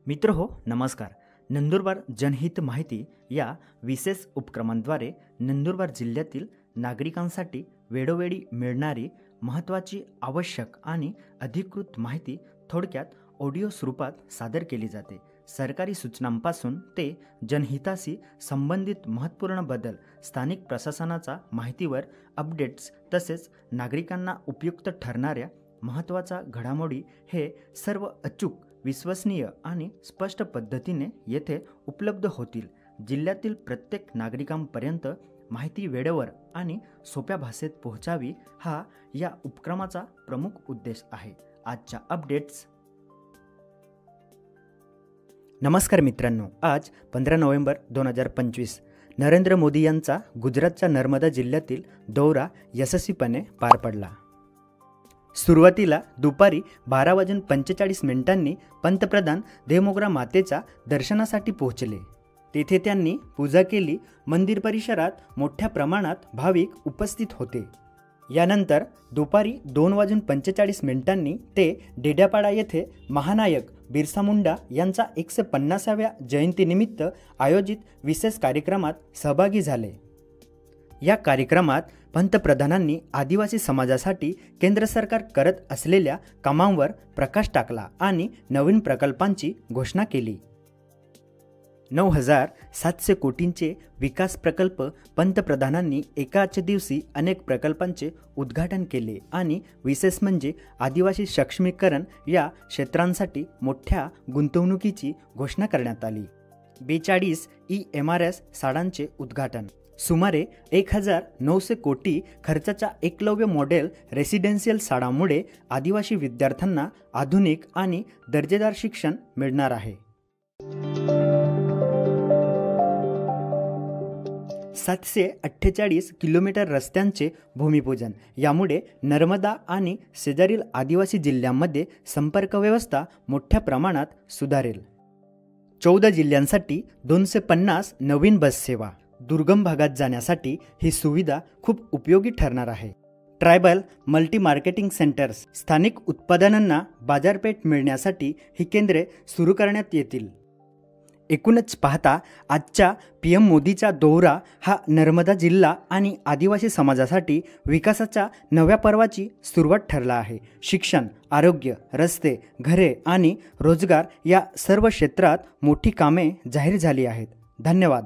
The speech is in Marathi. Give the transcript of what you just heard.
मित्र हो नमस्कार. नंदुरबार जनहित माहिती या विशेष उपक्रमांद्वारे नंदुरबार जिल्ह्यातील नागरिकांसाठी वेळोवेळी मिळणारी महत्त्वाची, आवश्यक आणि अधिकृत माहिती थोडक्यात ऑडिओ स्वरूपात सादर केली जाते. सरकारी सूचनांपासून ते जनहिताशी संबंधित महत्त्वपूर्ण बदल, स्थानिक प्रशासनाचा माहितीवर अपडेट्स तसेच नागरिकांना उपयुक्त ठरणाऱ्या महत्त्वाच्या घडामोडी हे सर्व अचूक, विश्वसनीय आणि स्पष्ट पद्धतीने येथे उपलब्ध होतील. जिल्ह्यातील प्रत्येक नागरिकांपर्यंत माहिती वेळेवर आणि सोप्या भाषेत पोहोचावी हा या उपक्रमाचा प्रमुख उद्देश आहे. आजच्या अपडेट्स. नमस्कार मित्रांनो, आज 15 नोव्हेंबर 2025 नरेंद्र मोदी यांचा गुजरातच्या नर्मदा जिल्ह्यातील दौरा यशस्वीपणे पार पडला. सुरुवातीला दुपारी 12:45 पंतप्रधान देवमोगरा मातेच्या दर्शनासाठी पोहोचले. तेथे त्यांनी पूजा केली. मंदिर परिसरात मोठ्या प्रमाणात भाविक उपस्थित होते. यानंतर दुपारी 2:45 ते डेड्यापाडा येथे महानायक बिरसा मुंडा यांचा 150व्या जयंतीनिमित्त आयोजित विशेष कार्यक्रमात सहभागी झाले. या कार्यक्रमात पंतप्रधानांनी आदिवासी समाजासाठी केंद्र सरकार करत असलेल्या कामांवर प्रकाश टाकला आणि नवीन प्रकल्पांची घोषणा केली. 9,700 कोटींचे विकास प्रकल्प पंतप्रधानांनी एकाच दिवशी अनेक प्रकल्पांचे उद्घाटन केले आणि विशेष म्हणजे आदिवासी सक्षमीकरण या क्षेत्रांसाठी मोठ्या गुंतवणुकीची घोषणा करण्यात आली. 42 EMRS शाळांचे उद्घाटन. सुमारे 1,900 कोटी खर्चाच्या एकलव्य मॉडेल रेसिडेन्शियल शाळांमुळे आदिवासी विद्यार्थ्यांना आधुनिक आणि दर्जेदार शिक्षण मिळणार आहे. 748 किलोमीटर रस्त्यांचे भूमिपूजन. यामुळे नर्मदा आणि शेजारील आदिवासी जिल्ह्यांमध्ये संपर्क व्यवस्था मोठ्या प्रमाणात सुधारेल. 14 जिल्ह्यांसाठी 250 नवीन बस सेवा. दुर्गम भागात जाण्यासाठी ही सुविधा खूप उपयोगी ठरणार आहे. Tribal multi marketing centres. स्थानिक उत्पादनांना बाजारपेठ मिळण्यासाठी ही केंद्रे सुरू करण्यात येतील. एकूणच पाहता आजच्या PM मोदीचा दौरा हा नर्मदा जिल्हा आणि आदिवासी समाजासाठी विकासाच्या नव्या पर्वाची सुरुवात ठरला आहे. शिक्षण, आरोग्य, रस्ते, घरे आणि रोजगार या सर्व क्षेत्रात मोठी कामे जाहीर झाली आहेत. धन्यवाद.